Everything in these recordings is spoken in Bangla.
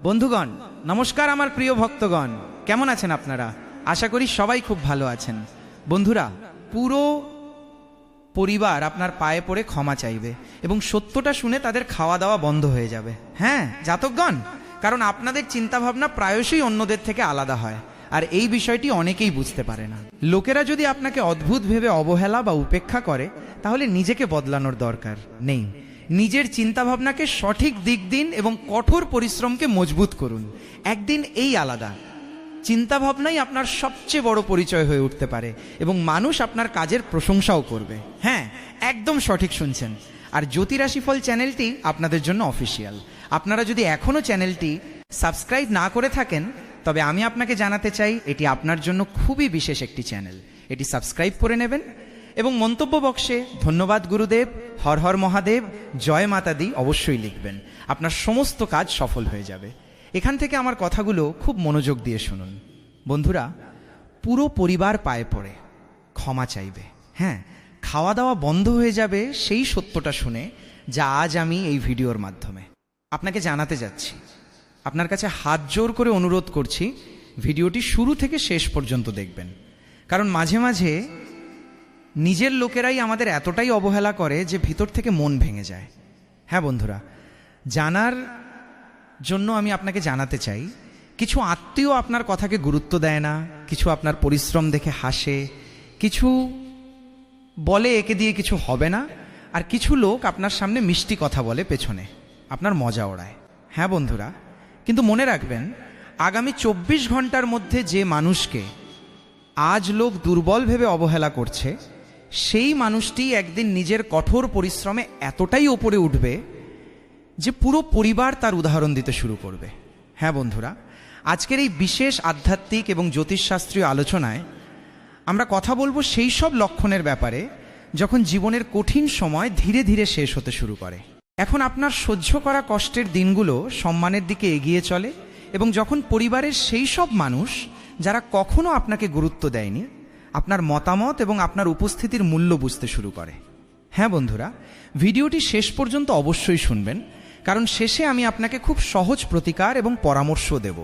বন্ধুগণ নমস্কার, আমার প্রিয় ভক্তগণ, কেমন আছেন আপনারা? আশা করি সবাই খুব ভালো আছেন। বন্ধুরা, পুরো পরিবার আপনার পায়ে পড়ে ক্ষমা চাইবে এবং সত্যটা শুনে তাদের খাওয়া দাওয়া বন্ধ হয়ে যাবে। হ্যাঁ জাতকগণ, কারণ আপনাদের চিন্তাভাবনা প্রায়শই অন্যদের থেকে আলাদা হয়, আর এই বিষয়টি অনেকেই বুঝতে পারে না। লোকেরা যদি আপনাকে অদ্ভুত ভেবে অবহেলা বা উপেক্ষা করে, তাহলে নিজেকে বদলানোর দরকার নেই। নিজের চিন্তাভাবনাকে সঠিক দিক দিন এবং কঠোর পরিশ্রমকে মজবুত করুন। একদিন এই আলাদা চিন্তাভাবনাই আপনার সবচেয়ে বড় পরিচয় হয়ে উঠতে পারে এবং মানুষ আপনার কাজের প্রশংসাও করবে। হ্যাঁ, একদম সঠিক শুনছেন। আর জ্যোতি রাশিফল চ্যানেলটি আপনাদের জন্য অফিসিয়াল। আপনারা যদি এখনও চ্যানেলটি সাবস্ক্রাইব না করে থাকেন, তবে আমি আপনাকে জানাতে চাই এটি আপনার জন্য খুবই বিশেষ একটি চ্যানেল। এটি সাবস্ক্রাইব করে নেবেন এবং মন্তব্য বক্সে ধন্যবাদ গুরুদেব, হর হর মহাদেব, জয় মাতা দি অবশ্যই লিখবেন। আপনার সমস্ত কাজ সফল হয়ে যাবে। এখান থেকে আমার কথাগুলো খুব মনোযোগ দিয়ে শুনুন। বন্ধুরা, পুরো পরিবার পায়ে পড়ে ক্ষমা চাইবে। হ্যাঁ, খাওয়া দাওয়া বন্ধ হয়ে যাবে সেই সত্যটা শুনে, যা আজ আমি এই ভিডিওর মাধ্যমে আপনাকে জানাতে যাচ্ছি। আপনার কাছে হাত জোর করে অনুরোধ করছি, ভিডিওটি শুরু থেকে শেষ পর্যন্ত দেখবেন। কারণ মাঝে মাঝে নিজের লোকেরাই আমাদের এতটাই অবহেলা করে যে ভিতর থেকে মন ভেঙে যায়। হ্যাঁ বন্ধুরা, জানার জন্য আমি আপনাকে জানাতে চাই, কিছু আত্মীয় আপনার কথাকে গুরুত্ব দেয় না, কিছু আপনার পরিশ্রম দেখে হাসে, কিছু বলে একে দিয়ে কিছু হবে না, আর কিছু লোক আপনার সামনে মিষ্টি কথা বলে পেছনে আপনার মজা ওড়ায়। হ্যাঁ বন্ধুরা, কিন্তু মনে রাখবেন, আগামী 24 ঘন্টার মধ্যে যে মানুষকে আজ লোক দুর্বল ভেবে অবহেলা করছে, সেই মানুষটি একদিন নিজের কঠোর পরিশ্রমে এতটাই ওপরে উঠবে যে পুরো পরিবার তার উদাহরণ দিতে শুরু করবে। হ্যাঁ বন্ধুরা, আজকের এই বিশেষ আধ্যাত্মিক এবং জ্যোতিষশাস্ত্রীয় আলোচনায় আমরা কথা বলবো সেই সব লক্ষণের ব্যাপারে যখন জীবনের কঠিন সময় ধীরে ধীরে শেষ হতে শুরু করে। এখন আপনার সহ্য করা কষ্টের দিনগুলো সম্মানের দিকে এগিয়ে চলে এবং যখন পরিবারের সেই সব মানুষ যারা কখনো আপনাকে গুরুত্ব দেয়নি, আপনার মতামত এবং আপনার উপস্থিতির মূল্য বুঝতে শুরু করে। হ্যাঁ বন্ধুরা, ভিডিওটি শেষ পর্যন্ত অবশ্যই শুনবেন, কারণ শেষে আমি আপনাকে খুব সহজ প্রতিকার এবং পরামর্শ দেব,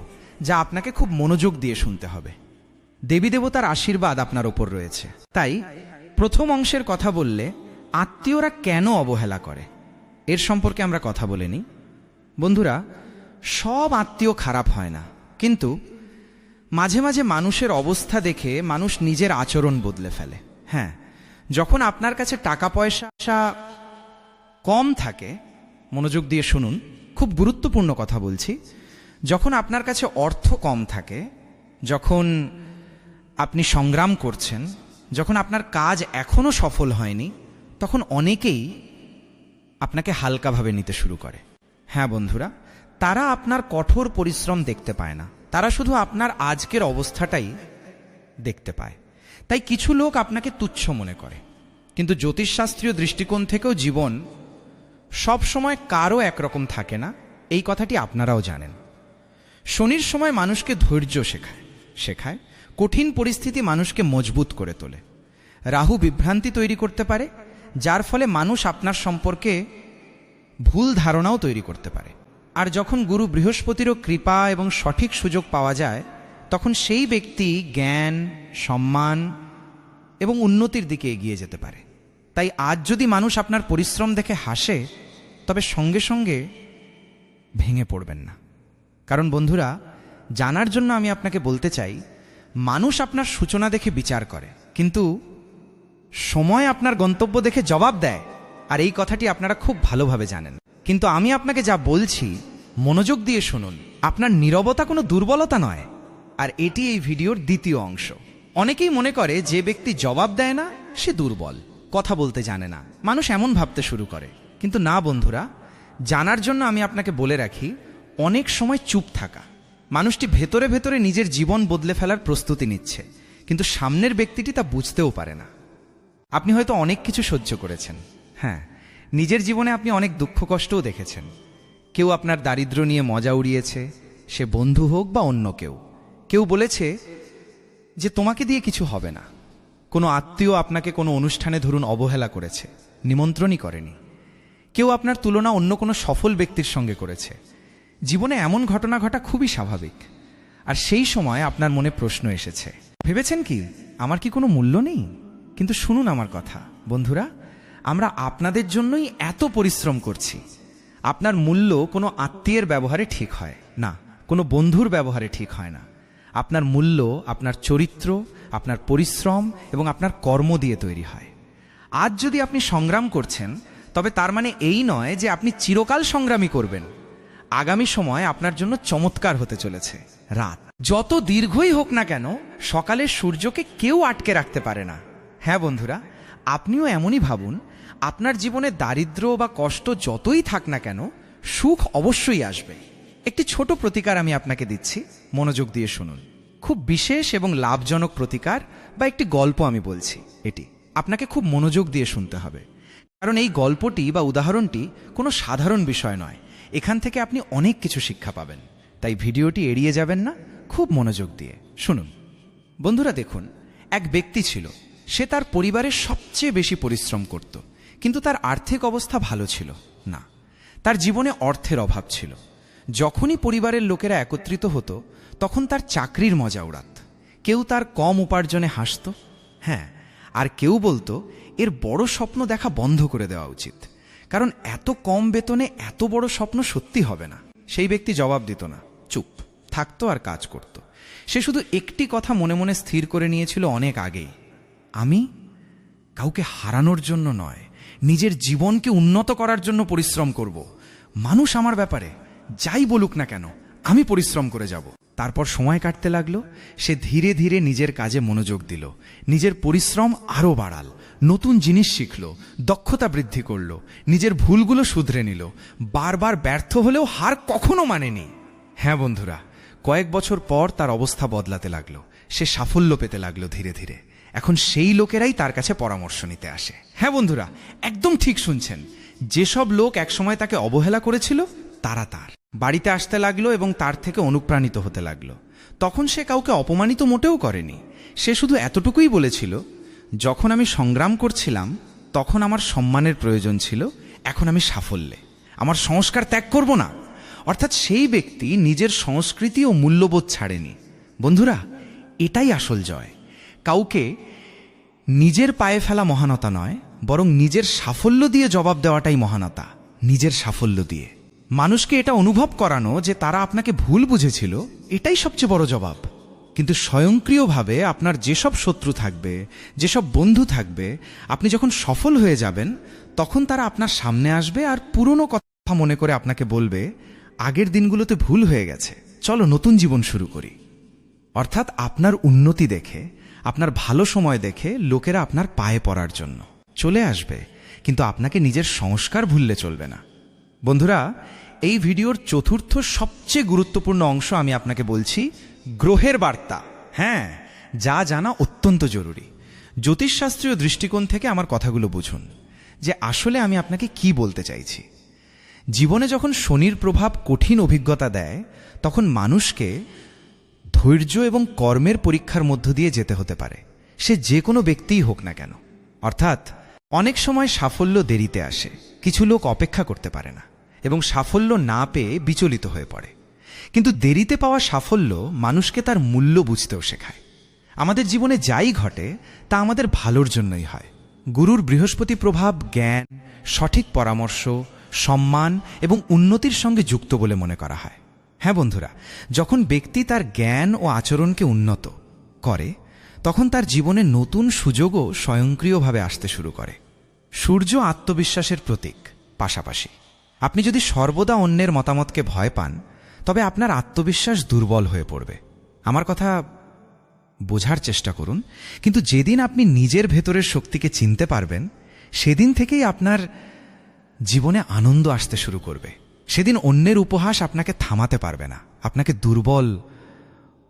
যা আপনাকে খুব মনোযোগ দিয়ে শুনতে হবে। দেবী দেবতার আশীর্বাদ আপনার ওপর রয়েছে। তাই প্রথম অংশের কথা বললে, আত্মীয়রা কেন অবহেলা করে এর সম্পর্কে আমরা কথা বলে নিই। বন্ধুরা, সব আত্মীয় খারাপ হয় না, কিন্তু মাঝে মাঝে মানুষের অবস্থা দেখে মানুষ নিজের আচরণ বদলে ফেলে। হ্যাঁ, যখন আপনার কাছে টাকা পয়সা কম থাকে, মনোযোগ দিয়ে শুনুন, খুব গুরুত্বপূর্ণ কথা বলছি, যখন আপনার কাছে অর্থ কম থাকে, যখন আপনি সংগ্রাম করছেন, যখন আপনার কাজ এখনো সফল হয়নি, তখন অনেকেই আপনাকে হালকাভাবে নিতে শুরু করে। হ্যাঁ বন্ধুরা, তারা আপনার কঠোর পরিশ্রম দেখতে পায় না, তারা শুধু আপনার আজকের অবস্থাটাই দেখতে পায়। তাই কিছু লোক আপনাকে তুচ্ছ মনে করে, কিন্তু জ্যোতিষশাস্ত্রীয় দৃষ্টিকোণ থেকেও জীবন সব সময় কারও একরকম থাকে না, এই কথাটি আপনারাও জানেন। শনির সময় মানুষকে ধৈর্য শেখায়, কঠিন পরিস্থিতি মানুষকে মজবুত করে তোলে। রাহু বিভ্রান্তি তৈরি করতে পারে, যার ফলে মানুষ আপনার সম্পর্কে ভুল ধারণাও তৈরি করতে পারে। আর যখন গুরু বৃহস্পতিরও কৃপা এবং সঠিক সুযোগ পাওয়া যায়, তখন সেই ব্যক্তি জ্ঞান, সম্মান এবং উন্নতির দিকে এগিয়ে যেতে পারে। তাই আজ যদি মানুষ আপনার পরিশ্রম দেখে হাসে, তবে সঙ্গে সঙ্গে ভেঙে পড়বেন না। কারণ বন্ধুরা, জানার জন্য আমি আপনাকে বলতে চাই, মানুষ আপনার সূচনা দেখে বিচার করে, কিন্তু সময় আপনার গন্তব্য দেখে জবাব দেয়। আর এই কথাটি আপনারা খুব ভালোভাবে জানেন। কিন্তু আমি আপনাকে যা বলছি, মনোযোগ দিয়ে শুনুন। আপনার নীরবতা কোনো দুর্বলতা নয়, আর এটি এই ভিডিওর দ্বিতীয় অংশ। অনেকেই মনে করে যে ব্যক্তি জবাব দেয় না সে দুর্বল, কথা বলতে জানে না, মানুষ এমন ভাবতে শুরু করে। কিন্তু না বন্ধুরা, জানার জন্য আমি আপনাকে বলে রাখি, অনেক সময় চুপ থাকা মানুষটি ভেতরে ভেতরে নিজের জীবন বদলে ফেলার প্রস্তুতি নিচ্ছে, কিন্তু সামনের ব্যক্তিটি তা বুঝতেও পারে না। আপনি হয়তো অনেক কিছু সহ্য করেছেন। হ্যাঁ, নিজের জীবনে আপনি অনেক দুঃখ কষ্টও দেখেছেন। কেউ আপনার দারিদ্র্য নিয়ে মজা উড়িয়েছে, সে বন্ধু হোক বা অন্য কেউ বলেছে যে তোমাকে দিয়ে কিছু হবে না। কোনো আত্মীয় আপনাকে কোনো অনুষ্ঠানে ধরুন অবহেলা করেছে, নিমন্ত্রণই করেনি। কেউ আপনার তুলনা অন্য কোনো সফল ব্যক্তির সঙ্গে করেছে, জীবনে এমন ঘটনা ঘটা খুবই স্বাভাবিক। আর সেই সময় আপনার মনে প্রশ্ন এসেছে, ভেবেছেন কি আমার কি কোনো মূল্য নেই? কিন্তু শুনুন আমার কথা বন্ধুরা, আমরা আপনাদের জন্যই এত পরিশ্রম করছি। আপনার মূল্য কোনো আত্মীয়ের ব্যবহারে ঠিক হয় না, কোনো বন্ধুর ব্যবহারে ঠিক হয় না। আপনার মূল্য আপনার চরিত্র, আপনার পরিশ্রম এবং আপনার কর্ম দিয়ে তৈরি হয়। আজ যদি আপনি সংগ্রাম করছেন, তবে তার মানে এই নয় যে আপনি চিরকাল সংগ্রামী করবেন। আগামী সময় আপনার জন্য চমৎকার হতে চলেছে। রাত যত দীর্ঘই হোক না কেন, সকালের সূর্যকে কেউ আটকে রাখতে পারে না। হ্যাঁ বন্ধুরা, আপনিও এমনই ভাবুন। আপনার জীবনে দারিদ্র বা কষ্ট যতই থাক না কেন, সুখ অবশ্যই আসবে। একটি ছোট প্রতিকার আমি আপনাকে দিচ্ছি, মনোযোগ দিয়ে শুনুন। খুব বিশেষ এবং লাভজনক প্রতিকার বা একটি গল্প আমি বলছি। এটি আপনাকে খুব মনোযোগ দিয়ে শুনতে হবে, কারণ এই গল্পটি বা উদাহরণটি কোনো সাধারণ বিষয় নয়। এখান থেকে আপনি অনেক কিছু শিক্ষা পাবেন, তাই ভিডিওটি এড়িয়ে যাবেন না, খুব মনোযোগ দিয়ে শুনুন। বন্ধুরা দেখুন, এক ব্যক্তি ছিল, সে তার পরিবারের সবচেয়ে বেশি পরিশ্রম করত, কিন্তু তার আর্থিক অবস্থা ভালো ছিল না। তার জীবনে অর্থের অভাব ছিল। যখনই পরিবারের লোকেরা একত্রিত হতো, তখন তার চাকরির মজা উড়াত। কেউ তার কম উপার্জনে হাসত, হ্যাঁ, আর কেউ বলতো এর বড় স্বপ্ন দেখা বন্ধ করে দেওয়া উচিত, কারণ এত কম বেতনে এত বড় স্বপ্ন সত্যি হবে না। সেই ব্যক্তি জবাব দিত না, চুপ থাকতো আর কাজ করত। সে শুধু একটি কথা মনে মনে স্থির করে নিয়েছিল অনেক আগেই, আমি কাউকে হারানোর জন্য নয়, নিজের জীবনকে উন্নত করার জন্য পরিশ্রম করব। মানুষ আমার ব্যাপারে যাই বলুক না কেন, আমি পরিশ্রম করে যাব। তারপর সময় কাটতে লাগলো। সে ধীরে ধীরে নিজের কাজে মনোযোগ দিল, নিজের পরিশ্রম আরও বাড়াল, নতুন জিনিস শিখল, দক্ষতা বৃদ্ধি করল, নিজের ভুলগুলো শুধরে নিল। বারবার ব্যর্থ হলেও হার কখনো মানেনি। হ্যাঁ বন্ধুরা, কয়েক বছর পর তার অবস্থা বদলাতে লাগলো। সে সাফল্য পেতে লাগলো ধীরে ধীরে। এখন সেই লোকেরাই তার কাছে পরামর্শ নিতে আসে। হ্যাঁ বন্ধুরা, একদম ঠিক শুনছেন। যেসব লোক একসময় তাকে অবহেলা করেছিল, তারা তার বাড়িতে আসতে লাগলো এবং তার থেকে অনুপ্রাণিত হতে লাগলো। তখন সে কাউকে অপমানিত মোটেও করেনি। সে শুধু এতটুকুই বলেছিল, যখন আমি সংগ্রাম করছিলাম তখন আমার সম্মানের প্রয়োজন ছিল, এখন আমি সাফল্যে আমার সংস্কার ত্যাগ করব না। অর্থাৎ সেই ব্যক্তি নিজের সংস্কৃতি ও মূল্যবোধ ছাড়েনি। বন্ধুরা, এটাই আসল জয়। কাউকে নিজের পায়ে ফেলা মহানতা নয়, বরং নিজের সাফল্য দিয়ে জবাব দেওয়াটাই মহানতা। নিজের সাফল্য দিয়ে মানুষকে এটা অনুভব করানো যে তারা আপনাকে ভুল বুঝেছিল, এটাই সবচেয়ে বড় জবাব। কিন্তু স্বয়ংক্রিয়ভাবে আপনার যেসব শত্রু থাকবে, যেসব বন্ধু থাকবে, আপনি যখন সফল হয়ে যাবেন, তখন তারা আপনার সামনে আসবে আর পুরনো কথা মনে করে আপনাকে বলবে, আগের দিনগুলোতে ভুল হয়ে গেছে, চলো নতুন জীবন শুরু করি। অর্থাৎ আপনার উন্নতি দেখে, আপনার ভালো সময় দেখে লোকেরা আপনার পায়ে পড়ার জন্য চলে আসবে, কিন্তু আপনাকে নিজের সংস্কার ভুললে চলবে না। বন্ধুরা, এই ভিডিওর চতুর্থ সবচেয়ে গুরুত্বপূর্ণ অংশ আমি আপনাকে বলছি, গ্রহের বার্তা। হ্যাঁ, যা জানা অত্যন্ত জরুরি। জ্যোতিষশাস্ত্রীয় দৃষ্টিকোণ থেকে আমার কথাগুলো বুঝুন, যে আসলে আমি আপনাকে কি বলতে চাইছি। জীবনে যখন শনির প্রভাব কঠিন অভিজ্ঞতা দেয়, তখন মানুষকে ধৈর্য এবং কর্মের পরীক্ষার মধ্য দিয়ে যেতে হতে পারে, সে যে কোনো ব্যক্তিই হোক না কেন। অর্থাৎ অনেক সময় সাফল্য দেরিতে আসে, কিছু লোক অপেক্ষা করতে পারে না এবং সাফল্য না পেয়ে বিচলিত হয়ে পড়ে। কিন্তু দেরিতে পাওয়া সাফল্য মানুষকে তার মূল্য বুঝতেও শেখায়। আমাদের জীবনে যাই ঘটে তা আমাদের ভালোর জন্যই হয়। গুরুর বৃহস্পতি প্রভাব জ্ঞান, সঠিক পরামর্শ, সম্মান এবং উন্নতির সঙ্গে যুক্ত বলে মনে করা হয়। হ্যাঁ বন্ধুরা, যখন ব্যক্তি তার জ্ঞান ও আচরণকে উন্নত করে, তখন তার জীবনে নতুন সুযোগও স্বয়ংক্রিয়ভাবে আসতে শুরু করে। সূর্য আত্মবিশ্বাসের প্রতীক, পাশাপাশি আপনি যদি সর্বদা অন্যের মতামতকে ভয় পান, তবে আপনার আত্মবিশ্বাস দুর্বল হয়ে পড়বে। আমার কথা বোঝার চেষ্টা করুন। কিন্তু যেদিন আপনি নিজের ভেতরের শক্তিকে চিনতে পারবেন, সেদিন থেকেই আপনার জীবনে আনন্দ আসতে শুরু করবে। সেদিন অন্যের উপহাস আপনাকে থামাতে পারবে না, আপনাকে দুর্বল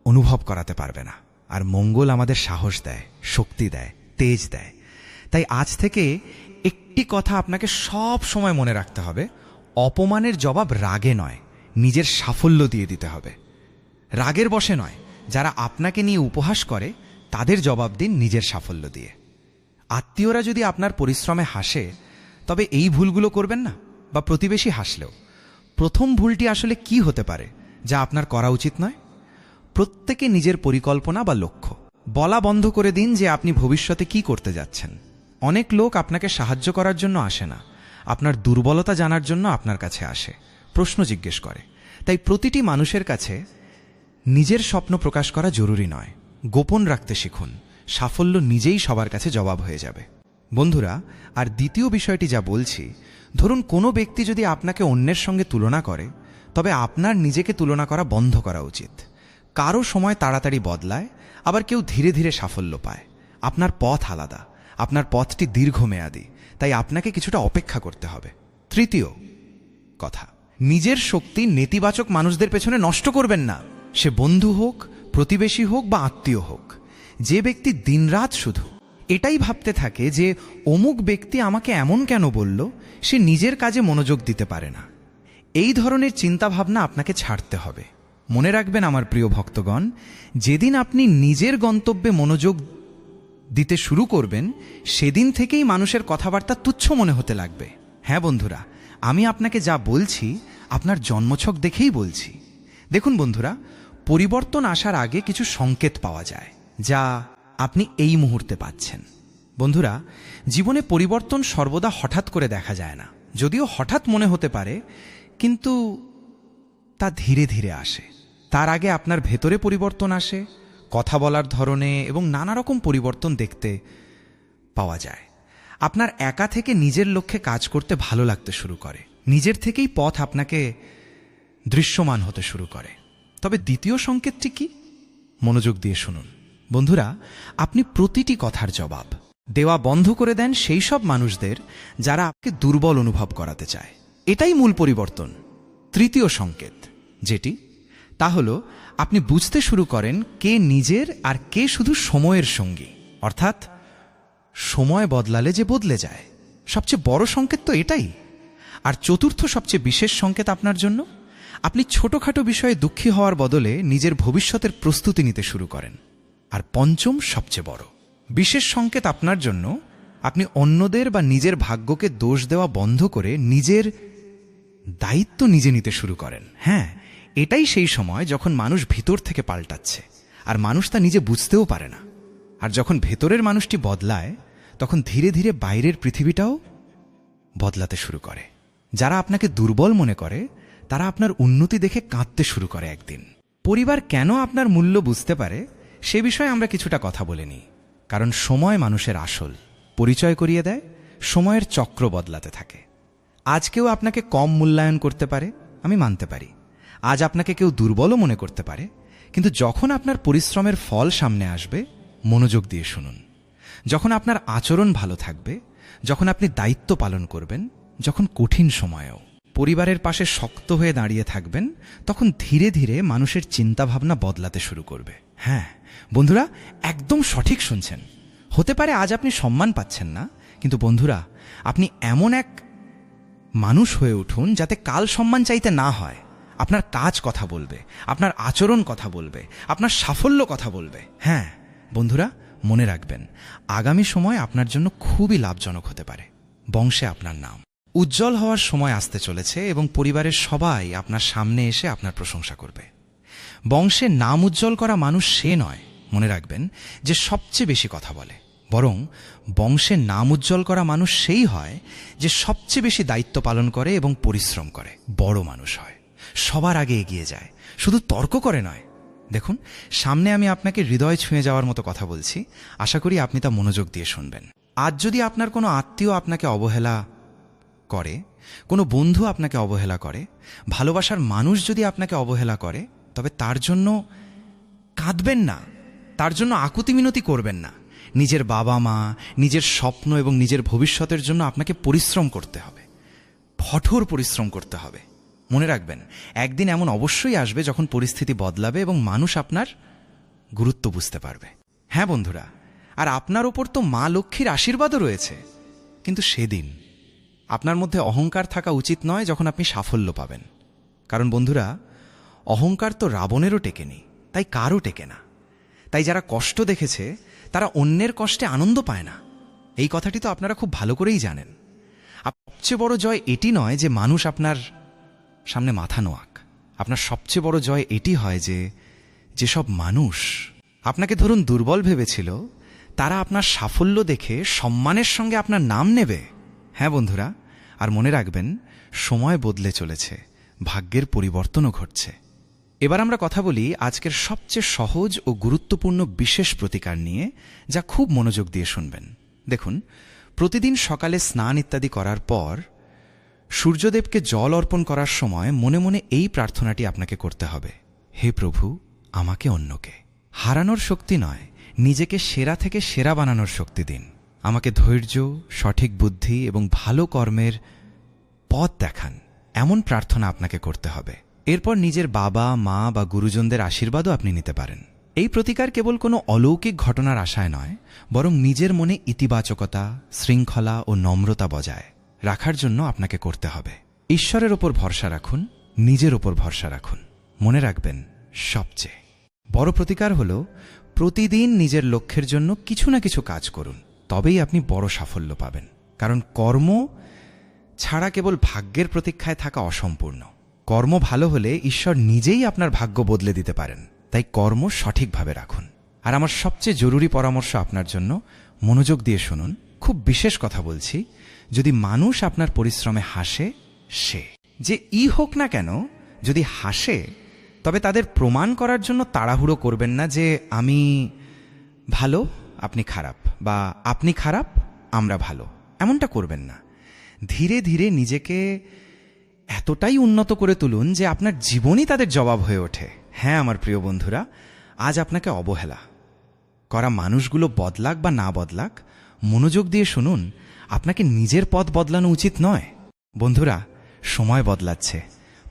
অনুভব করাতে পারবে না। আর মঙ্গল আমাদের সাহস দেয়, শক্তি দেয়, তেজ দেয়। তাই আজ থেকে একটি কথা আপনাকে সব সময় মনে রাখতে হবে, অপমানের জবাব রাগে নয়, নিজের সাফল্য দিয়ে দিতে হবে। রাগের বশে নয়, যারা আপনাকে নিয়ে উপহাস করে তাদের জবাব দিন নিজের সাফল্য দিয়ে। আত্মীয়রা যদি আপনার পরিশ্রমে হাসে, তবে এই ভুলগুলো করবেন না, বা প্রতিবেশী হাসলেও প্রথম ভুলটি আসলে কি হতে পারে যা আপনার করা উচিত নয়? প্রত্যেকে নিজের পরিকল্পনা বা লক্ষ্য বলা বন্ধ করে দিন যে আপনি ভবিষ্যতে কি করতে যাচ্ছেন। অনেক লোক আপনাকে সাহায্য করার জন্য আসে না, আপনার দুর্বলতা জানার জন্য আপনার কাছে আসে, প্রশ্ন জিজ্ঞেস করে। তাই প্রতিটি মানুষের কাছে নিজের স্বপ্ন প্রকাশ করা জরুরি নয়, গোপন রাখতে শিখুন। সাফল্য নিজেই সবার কাছে জবাব হয়ে যাবে। বন্ধুরা, আর দ্বিতীয় বিষয়টি যা বলছি, ধরুন কোনো ব্যক্তি যদি আপনাকে অন্যের সঙ্গে তুলনা করে, তবে আপনার নিজেকে তুলনা করা বন্ধ করা উচিত। কারো সময় তাড়াতাড়ি বদলায়, আবার কেউ ধীরে ধীরে সাফল্য পায়। আপনার পথ আলাদা, আপনার পথটি দীর্ঘমেয়াদী, তাই আপনাকে কিছুটা অপেক্ষা করতে হবে। তৃতীয় কথা, নিজের শক্তি নেতিবাচক মানুষদের পেছনে নষ্ট করবেন না। সে বন্ধু হোক, প্রতিবেশী হোক বা আত্মীয় হোক। যে ব্যক্তি দিনরাত শুধু এটাই ভাবতে থাকে যে অমুক ব্যক্তি আমাকে এমন কেন বলল, সে নিজের কাজে মনোযোগ দিতে পারে না। এই ধরনের চিন্তাভাবনা আপনাকে ছাড়তে হবে। মনে রাখবেন আমার প্রিয় ভক্তগণ, যেদিন আপনি নিজের গন্তব্যে মনোযোগ দিতে শুরু করবেন, সেদিন থেকেই মানুষের কথাবার্তা তুচ্ছ মনে হতে লাগবে। হ্যাঁ বন্ধুরা, আমি আপনাকে যা বলছি আপনার জন্মছক দেখেই বলছি। দেখুন বন্ধুরা, পরিবর্তন আসার আগে কিছু সংকেত পাওয়া যায় যা আপনি এই মুহূর্তে পাচ্ছেন। বন্ধুরা, জীবনে পরিবর্তন সর্বদা হঠাৎ করে দেখা যায় না, যদিও হঠাৎ মনে হতে পারে, কিন্তু তা ধীরে ধীরে আসে। তার আগে আপনার ভেতরে পরিবর্তন আসে, কথা বলার ধরনে এবং নানা রকম পরিবর্তন দেখতে পাওয়া যায়। আপনার একা থেকে নিজের লক্ষ্যে কাজ করতে ভালো লাগতে শুরু করে, নিজের থেকেই পথ আপনাকে দৃশ্যমান হতে শুরু করে। তবে দ্বিতীয় সংকেতটি কি? মনোযোগ দিয়ে শুনুন বন্ধুরা, আপনি প্রতিটি কথার জবাব দেওয়া বন্ধ করে দেন সেই সব মানুষদের যারা আপনাকে দুর্বল অনুভব করাতে চায়। এটাই মূল পরিবর্তন। তৃতীয় সংকেত যেটি, তা হল আপনি বুঝতে শুরু করেন কে নিজের আর কে শুধু সময়ের সঙ্গী। অর্থাৎ সময় বদলালে যে বদলে যায়। সবচেয়ে বড় সংকেত তো এটাই। আর চতুর্থ সবচেয়ে বিশেষ সংকেত আপনার জন্য, আপনি ছোটখাটো বিষয়ে দুঃখী হওয়ার বদলে নিজের ভবিষ্যতের প্রস্তুতি নিতে শুরু করেন। আর পঞ্চম সবচেয়ে বড় বিশেষ সংকেত আপনার জন্য, আপনি অন্যদের বা নিজের ভাগ্যকে দোষ দেওয়া বন্ধ করে নিজের দায়িত্ব নিজে নিতে শুরু করেন। হ্যাঁ, এটাই সেই সময় যখন মানুষ ভিতর থেকে পাল্টাচ্ছে, আর মানুষ তা নিজে বুঝতেও পারে না। আর যখন ভেতরের মানুষটি বদলায়, তখন ধীরে ধীরে বাইরের পৃথিবীটাও বদলাতে শুরু করে। যারা আপনাকে দুর্বল মনে করে, তারা আপনার উন্নতি দেখে কাঁদতে শুরু করে একদিন। পরিবার কেন আপনার মূল্য বুঝতে পারে, সে বিষয়ে আমরা কিছুটা কথা বলে নিই। কারণ সময় মানুষের আসল পরিচয় করিয়ে দেয়। সময়ের চক্র বদলাতে থাকে। আজ কেউ আপনাকে কম মূল্যায়ন করতে পারে, আমি মানতে পারি। আজ আপনাকে কেউ দুর্বলও মনে করতে পারে, কিন্তু যখন আপনার পরিশ্রমের ফল সামনে আসবে, মনোযোগ দিয়ে শুনুন। যখন আপনার আচরণ ভালো থাকবে, যখন আপনি দায়িত্ব পালন করবেন, যখন কঠিন সময়েও পরিবারের পাশে শক্ত হয়ে দাঁড়িয়ে থাকবেন, তখন ধীরে ধীরে মানুষের চিন্তাভাবনা বদলাতে শুরু করবে। হ্যাঁ বন্ধুরা, একদম সঠিক শুনছেন। হতে পারে আজ আপনি সম্মান পাচ্ছেন না, কিন্তু বন্ধুরা, আপনি এমন এক মানুষ হয়ে উঠুন যাতে কাল সম্মান চাইতে না হয়। আপনার কাজ কথা বলবে, আপনার আচরণ কথা বলবে, আপনার সাফল্য কথা বলবে। হ্যাঁ বন্ধুরা, মনে রাখবেন, আগামী সময় আপনার জন্য খুবই লাভজনক হতে পারে। বংশে আপনার নাম উজ্জ্বল হওয়ার সময় আসতে চলেছে এবং পরিবারের সবাই আপনার সামনে এসে আপনার প্রশংসা করবে। বংশে নাম উজ্জ্বল করা মানুষ সে নয়, মনে রাখবেন, যে সবচেয়ে বেশি কথা বলে, বরং বংশে নাম উজ্জ্বল করা মানুষ সেই হয় যে সবচেয়ে বেশি দায়িত্ব পালন করে এবং পরিশ্রম করে। বড় মানুষ হয়, সবার আগে এগিয়ে যায়, শুধু তর্ক করে নয়। দেখুন, সামনে আমি আপনাকে হৃদয় ছুঁয়ে যাওয়ার মতো কথা বলছি, আশা করি আপনি তা মনোযোগ দিয়ে শুনবেন। আজ যদি আপনার কোনো আত্মীয় আপনাকে অবহেলা করে, কোনো বন্ধু আপনাকে অবহেলা করে, ভালোবাসার মানুষ যদি আপনাকে অবহেলা করে, তবে তার জন্য কাঁদবেন না, তার জন্য আকুতি মিনতি করবেন না। নিজের বাবা মা, নিজের স্বপ্ন এবং নিজের ভবিষ্যতের জন্য আপনাকে পরিশ্রম করতে হবে, কঠোর পরিশ্রম করতে হবে। মনে রাখবেন, একদিন এমন অবশ্যই আসবে যখন পরিস্থিতি বদলাবে এবং মানুষ আপনার গুরুত্ব বুঝতে পারবে। হ্যাঁ বন্ধুরা, আর আপনার ওপর তো মা লক্ষ্মীর আশীর্বাদও রয়েছে। কিন্তু সেদিন আপনার মধ্যে অহংকার থাকা উচিত নয় যখন আপনি সাফল্য পাবেন। কারণ বন্ধুরা, অহংকার তো রাবণেরও টেকেনি, তাই কারও টেকে না। তাই যারা কষ্ট দেখেছে তারা অন্যের কষ্টে আনন্দ পায় না। এই কথাটি তো আপনারা খুব ভালো করেই জানেন। সবচেয়ে বড় জয় এটি নয় যে মানুষ আপনার সামনে মাথা নোয়াক। আপনার সবচেয়ে বড় জয় এটি হয় যে যেসব মানুষ আপনাকে ধরুন দুর্বল ভেবেছিল, তারা আপনার সাফল্য দেখে সম্মানের সঙ্গে আপনার নাম নেবে। হ্যাঁ বন্ধুরা, আর মনে রাখবেন, সময় বদলে চলেছে, ভাগ্যের পরিবর্তনও ঘটছে। এবার আমরা কথা বলি আজকের সবচেয়ে সহজ ও গুরুত্বপূর্ণ বিশেষ প্রতিকার নিয়ে, যা খুব মনোযোগ দিয়ে শুনবেন। দেখুন, প্রতিদিন সকালে স্নান ইত্যাদি করার পর সূর্যদেবকে জল অর্পণ করার সময় মনে মনে এই প্রার্থনাটি আপনাকে করতে হবে: হে প্রভু, আমাকে অন্যকে হারানোর শক্তি নয়, নিজেকে সেরা থেকে সেরা বানানোর শক্তি দিন। আমাকে ধৈর্য, সঠিক বুদ্ধি এবং ভালো কর্মের পথ দেখান। এমন প্রার্থনা আপনাকে করতে হবে। এরপর নিজের বাবা, মা বা গুরুজনদের আশীর্বাদও আপনি নিতে পারেন। এই প্রতিকার কেবল কোনো অলৌকিক ঘটনার আশায় নয়, বরং নিজের মনে ইতিবাচকতা, শৃঙ্খলা ও নম্রতা বজায় রাখার জন্য আপনাকে করতে হবে। ঈশ্বরের ওপর ভরসা রাখুন, নিজের ওপর ভরসা রাখুন। মনে রাখবেন, সবচেয়ে বড় প্রতিকার হল প্রতিদিন নিজের লক্ষ্যের জন্য কিছু না কিছু কাজ করুন, তবেই আপনি বড় সাফল্য পাবেন। কারণ কর্ম ছাড়া কেবল ভাগ্যের প্রতীক্ষায় থাকা অসম্পূর্ণ। কর্ম ভালো হলে ঈশ্বর নিজেই আপনার ভাগ্য বদলে দিতে পারেন। তাই কর্ম সঠিকভাবে রাখুন। আর আমার সবচেয়ে জরুরি পরামর্শ আপনার জন্য, মনোযোগ দিয়ে শুনুন। খুব বিশেষ কথা বলছি। যদি মানুষ আপনার পরিশ্রমে হাসে, সে যে হোক না কেন, যদি হাসে, তবে তাদের প্রমাণ করার জন্য তাড়াহুড়ো করবেন না যে আমি ভালো, আপনি খারাপ, বা আপনি খারাপ, আমরা ভালো। এমনটা করবেন না। ধীরে ধীরে নিজেকে এতটাই উন্নত করে তুলুন যে আপনার জীবনই তাদের জবাব হয়ে ওঠে। হ্যাঁ আমার প্রিয় বন্ধুরা, আজ আপনাকে অবহেলা করা মানুষগুলো বদলাক বা না বদলাক, মনোযোগ দিয়ে শুনুন, আপনাকে নিজের পথ বদলানো উচিত নয়। বন্ধুরা, সময় বদলাচ্ছে।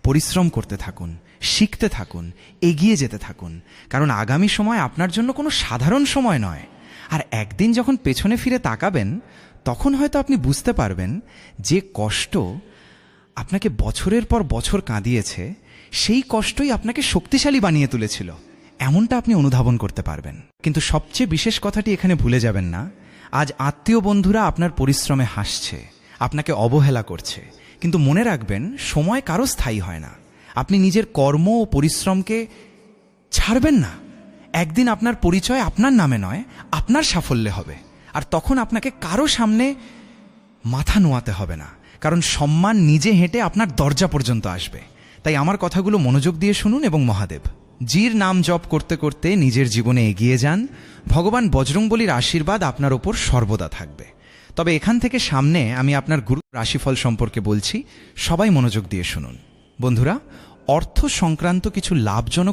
পরিশ্রম করতে থাকুন, শিখতে থাকুন, এগিয়ে যেতে থাকুন। কারণ আগামী সময় আপনার জন্য কোনো সাধারণ সময় নয়। আর একদিন যখন পেছনে ফিরে তাকাবেন, তখন হয়তো আপনি বুঝতে পারবেন যে কষ্ট আপনাকে বছরের পর বছর কাঁদিয়েছে, সেই কষ্টই আপনাকে শক্তিশালী বানিয়ে তুলেছিল। এমনটা আপনি অনুধাবন করতে পারবেন। কিন্তু সবচেয়ে বিশেষ কথাটি এখানে ভুলে যাবেন না, আজ আত্মীয় বন্ধুরা আপনার পরিশ্রমে হাসছে, আপনাকে অবহেলা করছে। কিন্তু মনে রাখবেন, সময় কারো স্থায়ী হয় না। আপনি নিজের কর্ম ও পরিশ্রমকে ছাড়বেন না। একদিন আপনার পরিচয় আপনার নামে নয়, আপনার সাফল্যে হবে। আর তখন আপনাকে কারো সামনে মাথা নোয়াতে হবে না, কারণ সম্মান নিজে হেঁটে আপনার দরজা পর্যন্ত আসবে। তাই আমার কথাগুলো মনোযোগ দিয়ে শুনুন এবং মহাদেব জির নাম জপ করতে করতে নিজের জীবনে এগিয়ে যান। ভগবান বজরংবলীর আশীর্বাদ আপনার ওপর সর্বদা থাকবে। তবে এখান থেকে সামনে আমি আপনার গুরু রাশিফল সম্পর্কে বলছি, সবাই মনোযোগ দিয়ে শুনুন। বন্ধুরা, অর্থ সংক্রান্ত কিছু লাভজনক